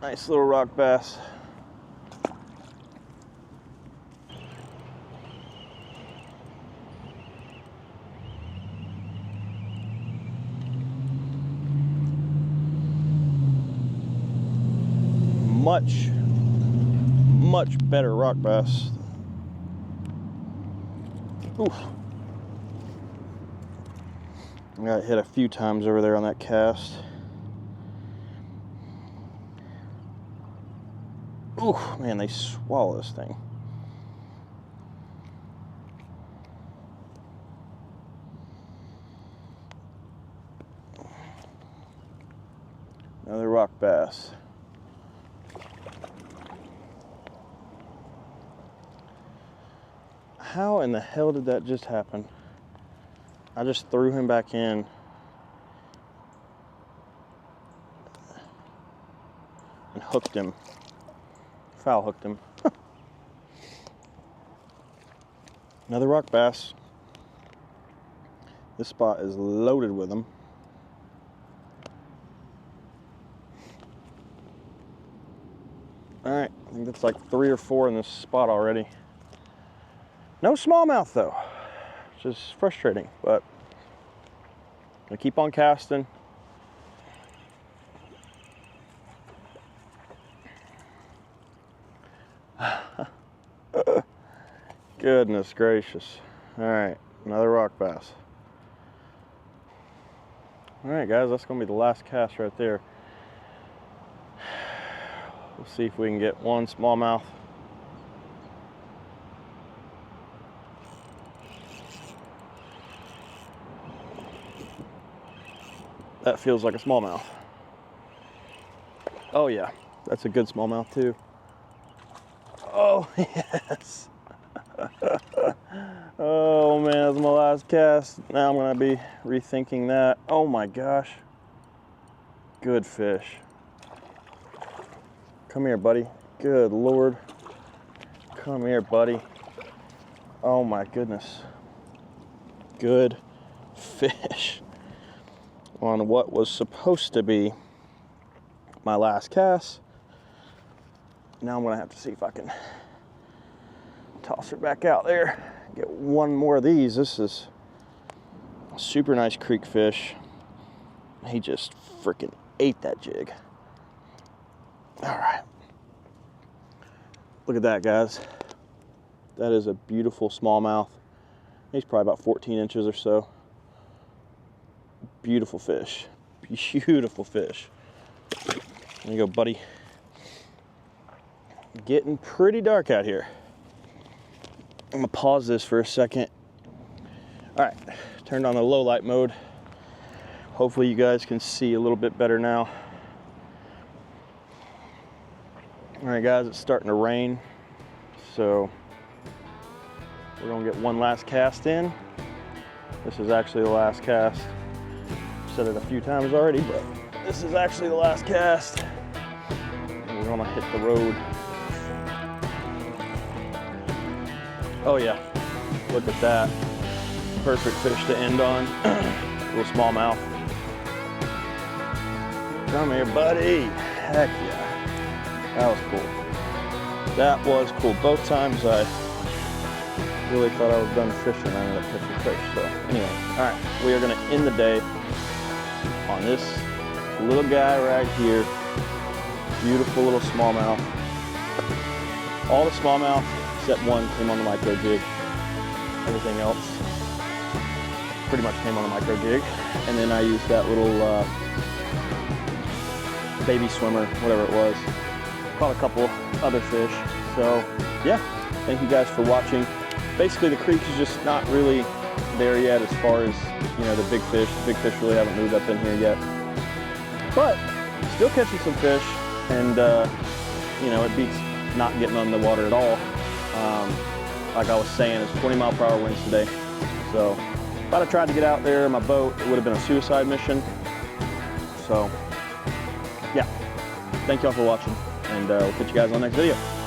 Nice little rock bass. Much better rock bass. Oof. I got hit a few times over there on that cast. Ooh, man, they swallow this thing. Another rock bass. How in the hell did that just happen? I just threw him back in. And hooked him. Foul hooked him. Another rock bass. This spot is loaded with them. All right, I think that's like 3 or 4 in this spot already. No smallmouth though, which is frustrating, but I keep on casting. Goodness gracious. All right, another rock bass. All right, guys, that's gonna be the last cast right there. We'll see if we can get one smallmouth. That feels like a smallmouth. Oh yeah, that's a good smallmouth too. Oh yes. Oh man, that's my last cast. Now I'm gonna be rethinking that. Oh my gosh. Good fish. Come here, buddy. Good Lord. Come here, buddy. Oh my goodness. Good fish. On what was supposed to be my last cast. Now I'm gonna have to see if I can toss her back out there. Get one more of these. This is a super nice creek fish. He just freaking ate that jig. All right. Look at that, guys. That is a beautiful smallmouth. He's probably about 14 inches or so. Beautiful fish. Beautiful fish. There you go, buddy. Getting pretty dark out here. I'm gonna pause this for a second. All right, turned on the low light mode. Hopefully you guys can see a little bit better now. All right, guys, it's starting to rain. So we're gonna get one last cast in. This is actually the last cast. I've said it a few times already, but this is actually the last cast. And we're gonna hit the road. Oh yeah, look at that. Perfect fish to end on. Little smallmouth. Come here, buddy. Heck yeah. That was cool. That was cool. Both times I really thought I was done fishing. I ended up catching fish. So anyway, all right, we are gonna end the day on this little guy right here. Beautiful little smallmouth. All the smallmouth except one came on the micro jig. Everything else pretty much came on the micro jig. And then I used that little baby swimmer, whatever it was. Caught a couple other fish. So yeah, thank you guys for watching. Basically the creek is just not really there yet as far as, you know, the big fish. The big fish really haven't moved up in here yet. But still catching some fish, and you know, it beats not getting on the water at all. Like I was saying, it's 20-mile-per-hour winds today. So if I'd have tried to get out there in my boat, it would have been a suicide mission. So yeah, thank y'all for watching, and we'll catch you guys on the next video.